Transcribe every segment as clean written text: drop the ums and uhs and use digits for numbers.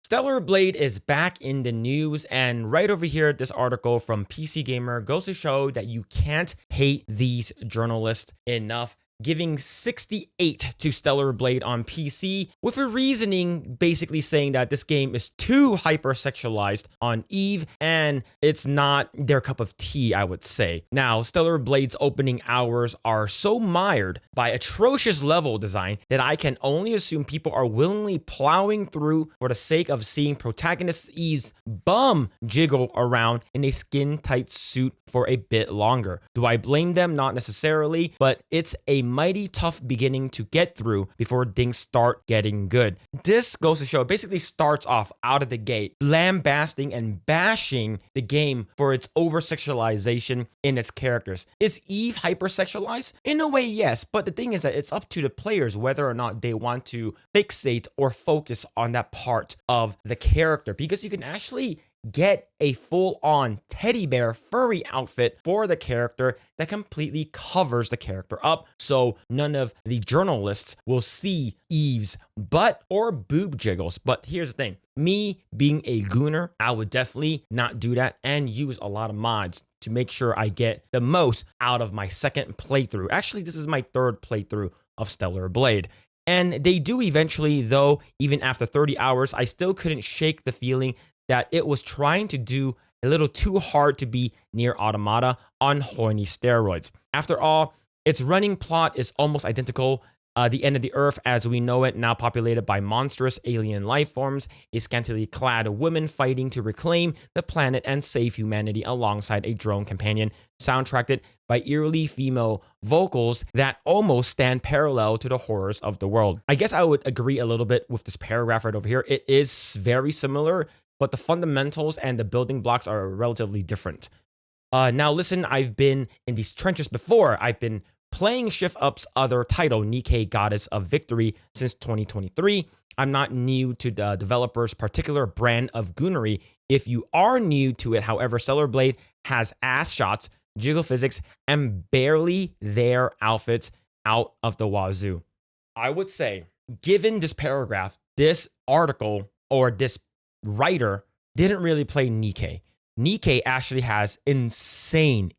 Stellar Blade is back in the news, and right over here, this article from PC Gamer goes to show that you can't hate these journalists enough, giving 68 to Stellar Blade on PC, with a reasoning basically saying that this game is too hypersexualized on Eve, and it's not their cup of tea, I would say. Now, Stellar Blade's opening hours are so mired by atrocious level design that I can only assume people are willingly plowing through for the sake of seeing protagonist Eve's bum jiggle around in a skin-tight suit for a bit longer. Do I blame them? Not necessarily, but it's a mighty tough beginning to get through before things start getting good. This goes to show it basically starts off out of the gate lambasting and bashing the game for its over-sexualization in its characters. Is Eve hypersexualized? In a way, yes, but the thing is that it's up to the players whether or not they want to fixate or focus on that part of the character, because you can actually get a full-on teddy bear furry outfit for the character that completely covers the character up, so none of the journalists will see Eve's butt or boob jiggles. But here's the thing, me being a gooner, I would definitely not do that and use a lot of mods to make sure I get the most out of my second playthrough. Actually, this is my third playthrough of Stellar Blade. And they do eventually, though, even after 30 hours, I still couldn't shake the feeling that it was trying to do a little too hard to be Nier Automata on horny steroids. After all, its running plot is almost identical. The end of the earth as we know it, now populated by monstrous alien life forms, a scantily clad woman fighting to reclaim the planet and save humanity alongside a drone companion, soundtracked by eerily female vocals that almost stand parallel to the horrors of the world. I guess I would agree a little bit with this paragraph right over here. It is very similar, but the fundamentals and the building blocks are relatively different. Now listen, I've been in these trenches before. I've been playing Shift Up's other title, Nikke, Goddess of Victory, since 2023. I'm not new to the developer's particular brand of goonery. If you are new to it, however, Stellar Blade has ass shots, jiggle physics, and barely their outfits out of the wazoo. I would say, given this paragraph, this article, or this writer didn't really play Nikke. Nikke actually has insane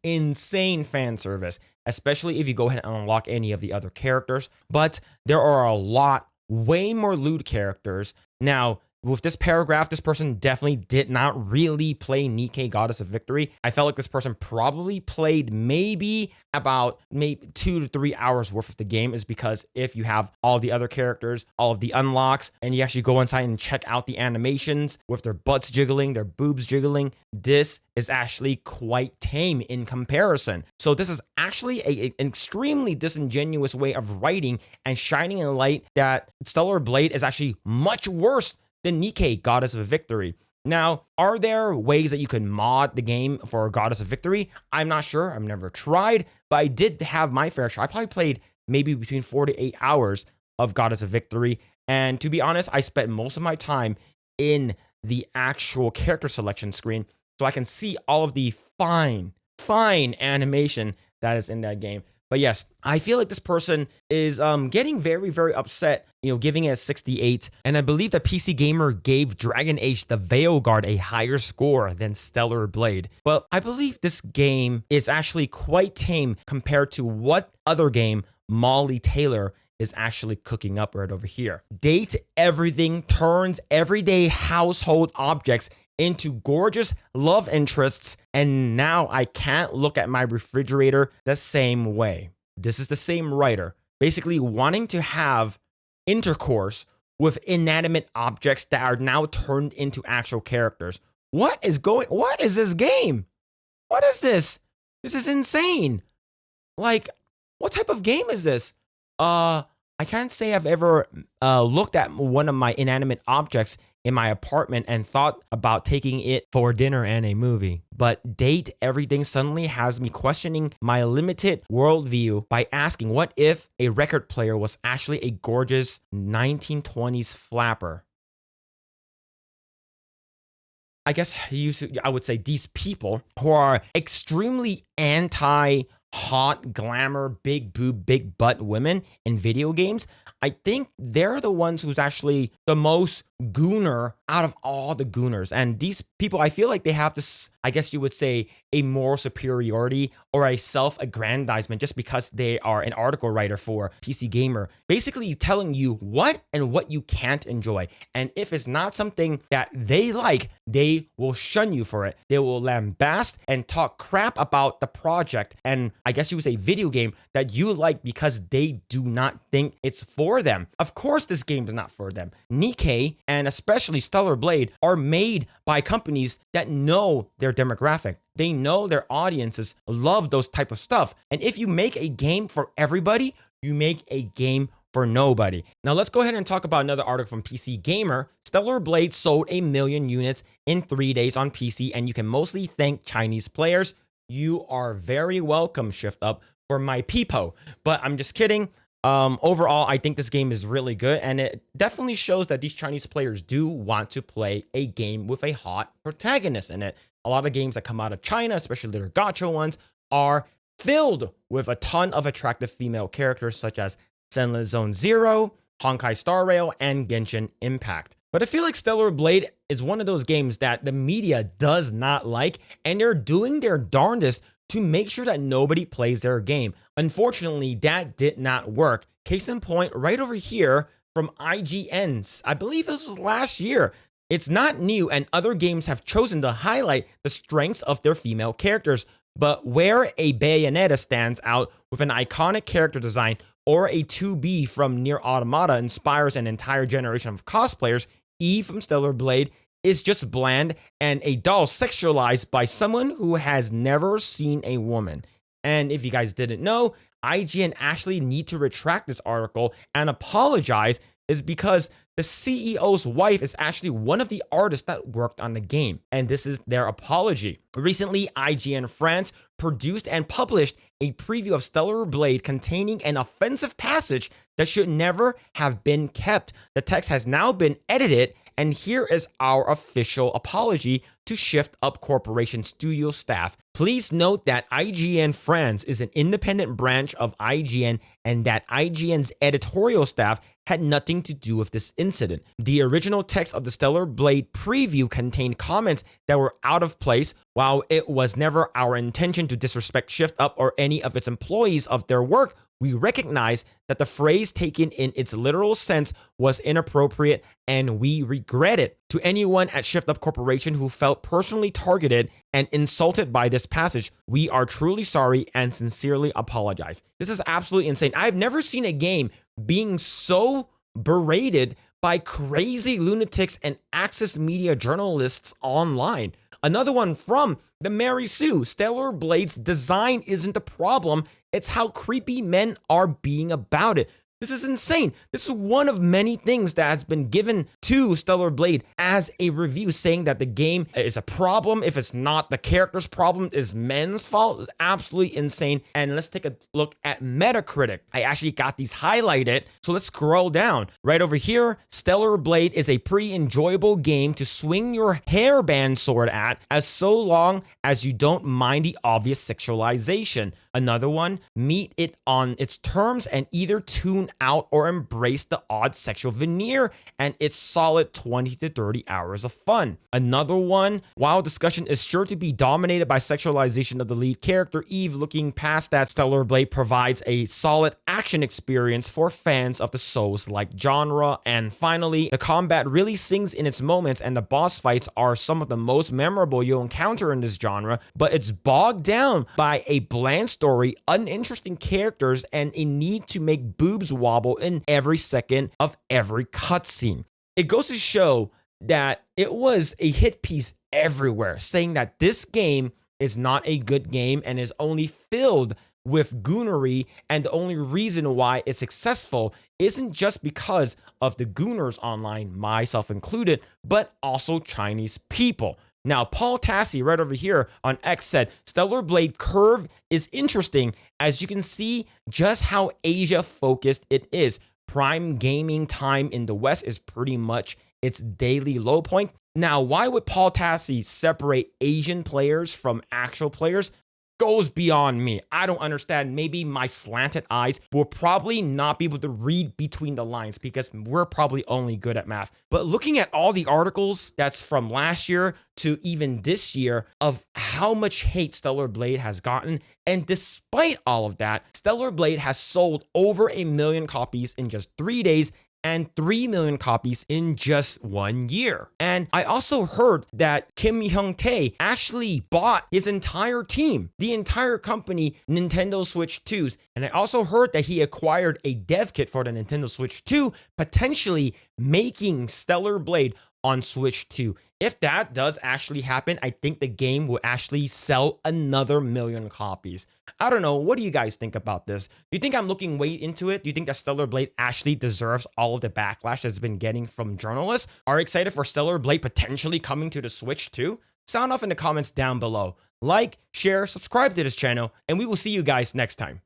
fan service, especially if you go ahead and unlock any of the other characters. But there are a lot, way more lewd characters. Now, with this paragraph, this person definitely did not really play Nikke, Goddess of Victory. I felt like this person probably played maybe 2 to 3 hours worth of the game, is because if you have all the other characters, all of the unlocks, and you actually go inside and check out the animations with their butts jiggling, their boobs jiggling, this is actually quite tame in comparison. So this is actually an extremely disingenuous way of writing and shining a light that Stellar Blade is actually much worse than Nikke, Goddess of Victory. Now, are there ways that you can mod the game for Goddess of Victory? I'm not sure. I've never tried, but I did have my fair share. I probably played maybe between 4 to 8 hours of Goddess of Victory. And to be honest, I spent most of my time in the actual character selection screen, so I can see all of the fine animation that is in that game. But yes, I feel like this person is getting very, very upset, giving it a 68. And I believe that PC Gamer gave Dragon Age the Veilguard a higher score than Stellar Blade. But I believe this game is actually quite tame compared to what other game Molly Taylor is actually cooking up right over here. Date everything, turns everyday household objects into gorgeous love interests, and now I can't look at my refrigerator the same way. This is the same writer, basically wanting to have intercourse with inanimate objects that are now turned into actual characters. What is this game? What is this? This is insane. Like, what type of game is this? I can't say I've ever looked at one of my inanimate objects in my apartment and thought about taking it for dinner and a movie. But Date Everything suddenly has me questioning my limited worldview by asking, what if a record player was actually a gorgeous 1920s flapper? I guess I would say these people who are extremely anti hot glamour, big boob, big butt women in video games, I think they're the ones who's actually the most gooner out of all the gooners. And these people, I feel like they have this, I guess you would say, a moral superiority or a self-aggrandizement just because they are an article writer for PC Gamer, basically telling you what and what you can't enjoy. And if it's not something that they like, they will shun you for it. They will lambast and talk crap about the project and I guess you would say video game that you like because they do not think it's for them. Of course, this game is not for them. Nikke and especially Stellar Blade are made by companies that know their demographic. They know their audiences love those type of stuff. And if you make a game for everybody, you make a game for nobody. Now let's go ahead and talk about another article from PC Gamer. Stellar Blade sold 1 million units in 3 days on PC, and you can mostly thank Chinese players. You are very welcome, Shift Up, for my peepo. But I'm just kidding. Overall, I think this game is really good, and it definitely shows that these Chinese players do want to play a game with a hot protagonist in it. A lot of games that come out of China, especially their gacha ones, are filled with a ton of attractive female characters such as Zenless Zone Zero, Honkai Star Rail, and Genshin Impact. But I feel like Stellar Blade is one of those games that the media does not like, and they're doing their darndest to make sure that nobody plays their game. Unfortunately, that did not work. Case in point, right over here from IGN, I believe this was last year. It's not new, and other games have chosen to highlight the strengths of their female characters. But where a Bayonetta stands out with an iconic character design, or a 2B from Nier Automata inspires an entire generation of cosplayers, Eve from Stellar Blade is just bland and a doll sexualized by someone who has never seen a woman. And if you guys didn't know, IGN actually need to retract this article and apologize is because the CEO's wife is actually one of the artists that worked on the game, and this is their apology. Recently, IGN France produced and published a preview of Stellar Blade containing an offensive passage that should never have been kept. The text has now been edited, and here is our official apology to Shift Up Corporation studio staff. Please note that IGN France is an independent branch of IGN and that IGN's editorial staff had nothing to do with this incident. The original text of the Stellar Blade preview contained comments that were out of place. While it was never our intention to disrespect Shift Up or any of its employees of their work, we recognize that the phrase taken in its literal sense was inappropriate and we regret it. To anyone at Shift Up Corporation who felt personally targeted and insulted by this passage, we are truly sorry and sincerely apologize. This is absolutely insane. I've never seen a game being so berated by crazy lunatics and Access Media journalists online. Another one from the Mary Sue. Stellar Blade's design isn't the problem, it's how creepy men are being about it. This is insane. This is one of many things that has been given to Stellar Blade as a review saying that the game is a problem. If it's not the character's problem, is men's fault. It's absolutely insane. And let's take a look at Metacritic. I actually got these highlighted. So let's scroll down. Right over here, Stellar Blade is a pretty enjoyable game to swing your hairband sword at, as so long as you don't mind the obvious sexualization. Another one, meet it on its terms and either tune out or embrace the odd sexual veneer, and it's solid 20 to 30 hours of fun. Another one, while discussion is sure to be dominated by sexualization of the lead character Eve, looking past that, Stellar Blade provides a solid action experience for fans of the Souls-like genre. And finally, the combat really sings in its moments, and the boss fights are some of the most memorable you'll encounter in this genre, but it's bogged down by a bland story, uninteresting characters, and a need to make boobs wobble in every second of every cutscene. It goes to show that it was a hit piece everywhere, saying that this game is not a good game and is only filled with goonery, and the only reason why it's successful isn't just because of the gooners online, myself included, but also Chinese people. Now, Paul Tassi right over here on X said, Stellar Blade curve is interesting as you can see just how Asia focused it is. Prime gaming time in the West is pretty much its daily low point. Now, why would Paul Tassi separate Asian players from actual players? goes beyond me. I don't understand. Maybe my slanted eyes will probably not be able to read between the lines because we're probably only good at math. But looking at all the articles that's from last year to even this year of how much hate Stellar Blade has gotten, and despite all of that, Stellar Blade has sold over 1 million copies in just 3 days and 3 million copies in just 1 year. And I also heard that Kim Hyung-tae actually bought his entire team, the entire company, Nintendo Switch 2s. And I also heard that he acquired a dev kit for the Nintendo Switch 2, potentially making Stellar Blade on Switch 2. If that does actually happen, I think the game will actually sell another 1 million copies. I don't know. What do you guys think about this? Do you think I'm looking way into it? Do you think that Stellar Blade actually deserves all of the backlash that's been getting from journalists? Are you excited for Stellar Blade potentially coming to the Switch 2? Sound off in the comments down below. Like, share, subscribe to this channel, and we will see you guys next time.